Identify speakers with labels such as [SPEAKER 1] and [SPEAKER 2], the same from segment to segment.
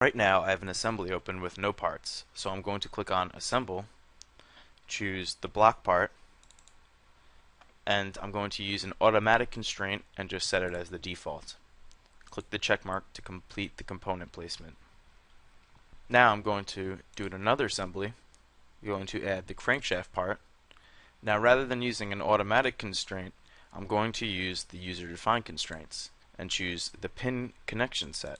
[SPEAKER 1] Right now I have an assembly open with no parts, so I'm going to click on Assemble, choose the block part, and I'm going to use an automatic constraint and just set it as the default. Click the check mark to complete the component placement. Now I'm going to do another assembly. I'm going to add the crankshaft part. Now rather than using an automatic constraint, I'm going to use the user-defined constraints and choose the pin connection set.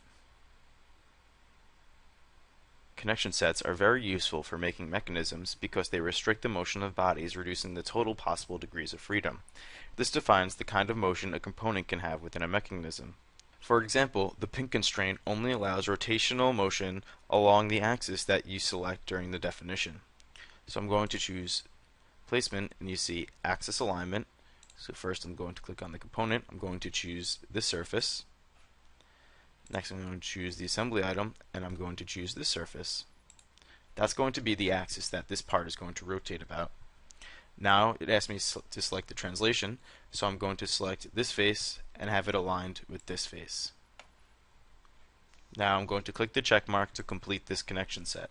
[SPEAKER 1] Connection sets are very useful for making mechanisms because they restrict the motion of bodies, reducing the total possible degrees of freedom. This defines the kind of motion a component can have within a mechanism. For example, the pin constraint only allows rotational motion along the axis that you select during the definition. So I'm going to choose placement, and you see axis alignment. So first I'm going to click on the component. I'm going to choose this surface. Next I'm going to choose the assembly item, and I'm going to choose this surface. That's going to be the axis that this part is going to rotate about. Now it asks me to select the translation, so I'm going to select this face and have it aligned with this face. Now I'm going to click the check mark to complete this connection set.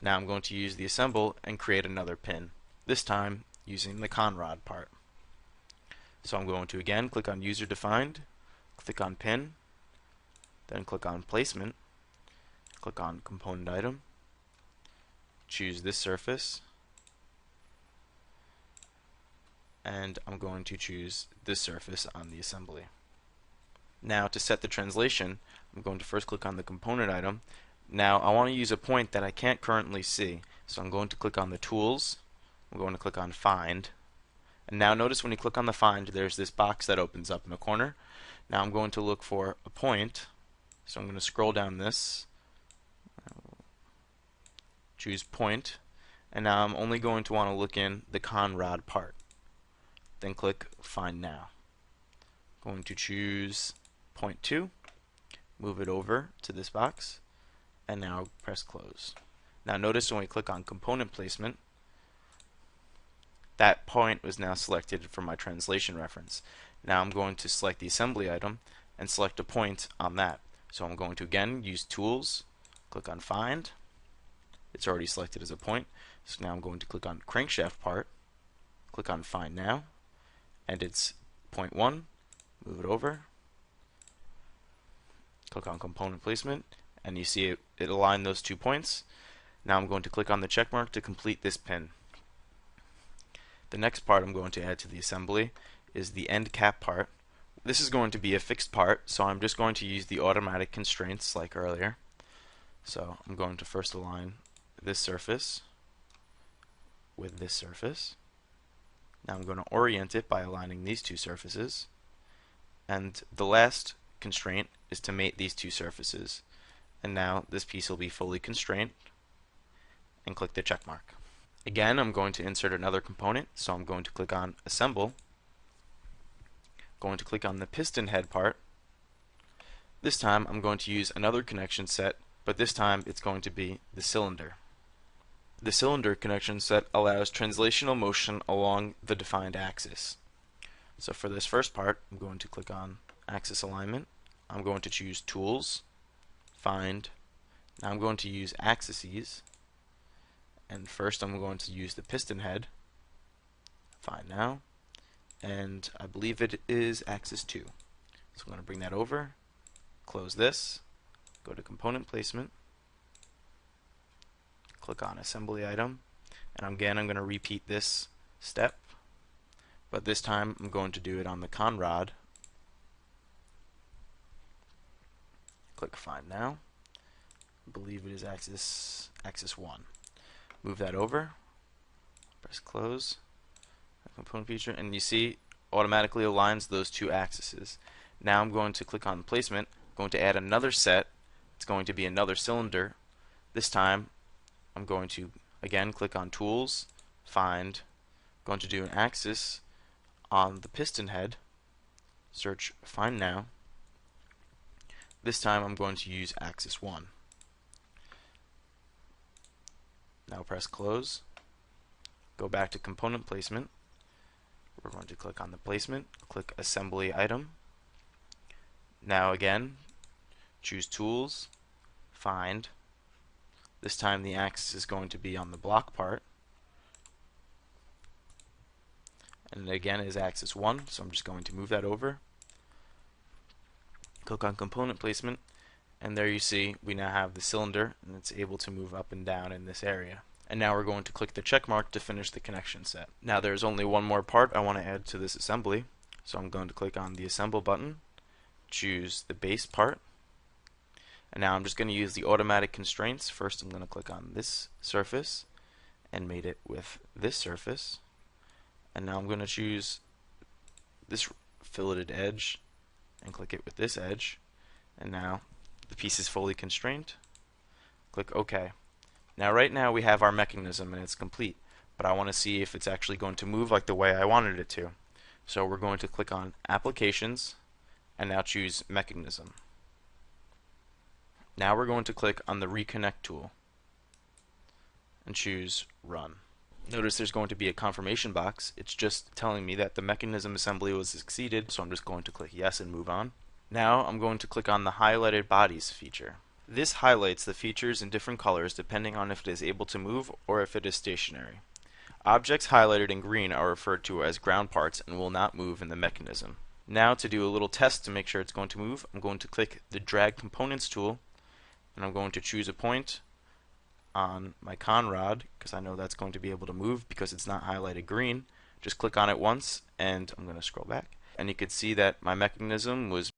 [SPEAKER 1] Now I'm going to use the assemble and create another pin, this time using the conrod part. So I'm going to again click on user defined, click on pin, then click on placement, click on component item, choose this surface, and I'm going to choose this surface on the assembly. Now to set the translation, I'm going to first click on the component item. Now I want to use a point that I can't currently see, so I'm going to click on the tools, I'm going to click on find, and now notice when you click on the find there's this box that opens up in the corner. Now I'm going to look for a point, so I'm going to scroll down this, choose point, and now I'm only going to want to look in the conrod part. Then click find now. I'm going to choose point 2, move it over to this box, and now press close. Now notice when we click on component placement, that point was now selected for my translation reference. Now I'm going to select the assembly item and select a point on that. So I'm going to again use tools, click on find. It's already selected as a point. So now I'm going to click on crankshaft part, click on find now, and it's point 1, move it over, click on component placement, and you see it aligned those 2 points. Now I'm going to click on the check mark to complete this pin. The next part I'm going to add to the assembly is the end cap part. This is going to be a fixed part, so I'm just going to use the automatic constraints like earlier. So I'm going to first align this surface with this surface. Now I'm going to orient it by aligning these 2 surfaces. And the last constraint is to mate these 2 surfaces. And now this piece will be fully constrained, and click the check mark. Again, I'm going to insert another component, so I'm going to click on assemble, going to click on the piston head part. This time I'm going to use another connection set, but this time it's going to be the cylinder. The cylinder connection set allows translational motion along the defined axis. So for this first part, I'm going to click on axis alignment. I'm going to choose tools, find. Now I'm going to use axes, and first I'm going to use the piston head, find now, and I believe it is axis 2. So I'm going to bring that over, close this, go to component placement, click on assembly item, and again I'm going to repeat this step, but this time I'm going to do it on the conrod. Click find now. I believe it is axis 1. Move that over, press close, component feature, and you see automatically aligns those 2 axes. Now I'm going to click on placement, going to add another set. It's going to be another cylinder. This time I'm going to again click on tools, find, going to do an axis on the piston head, search find now. This time I'm going to use axis 1. Now press close, go back to component placement. We're going to click on the placement, click assembly item. Now again, choose tools, find. This time the axis is going to be on the block part. And again is axis 1, so I'm just going to move that over. Click on component placement, and there you see we now have the cylinder, and it's able to move up and down in this area. And now we're going to click the check mark to finish the connection set. Now there's only one more part I want to add to this assembly, so I'm going to click on the assemble button, choose the base part, and now I'm just going to use the automatic constraints. First I'm going to click on this surface and mate it with this surface, and now I'm going to choose this filleted edge and click it with this edge, and now the piece is fully constrained. Click OK. Now right now we have our mechanism and it's complete, but I want to see if it's actually going to move like the way I wanted it to. So we're going to click on Applications and now choose Mechanism. Now we're going to click on the Reconnect tool and choose Run. Notice there's going to be a confirmation box. It's just telling me that the mechanism assembly was succeeded, so I'm just going to click Yes and move on. Now I'm going to click on the Highlighted Bodies feature. This highlights the features in different colors depending on if it is able to move or if it is stationary. Objects highlighted in green are referred to as ground parts and will not move in the mechanism. Now to do a little test to make sure it's going to move, I'm going to click the Drag Components tool, and I'm going to choose a point on my con rod because I know that's going to be able to move because it's not highlighted green. Just click on it once and I'm going to scroll back, and you can see that my mechanism was